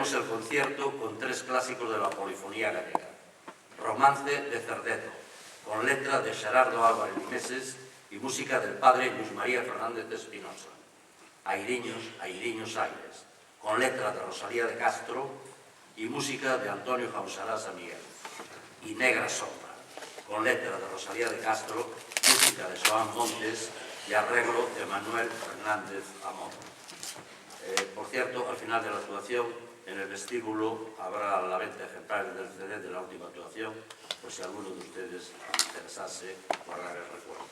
Abriremos el concierto con 3 clásicos de la polifonía gallega. Romance de Cerdeto, con letra de Xerardo Álvarez Meses y música del padre Luis María Fernández de Espinosa. Airiños, Airiños Aires, con letra de Rosalía de Castro y música de Antonio Jausará San Miguel. Y Negra Sombra, con letra de Rosalía de Castro, música de Joan Montes y arreglo de Manuel Fernández Amor. Por cierto, al final de la actuación, en el vestíbulo habrá a la venta ejemplares del CD de la última actuación, por si alguno de ustedes interesase guardar el recuerdo.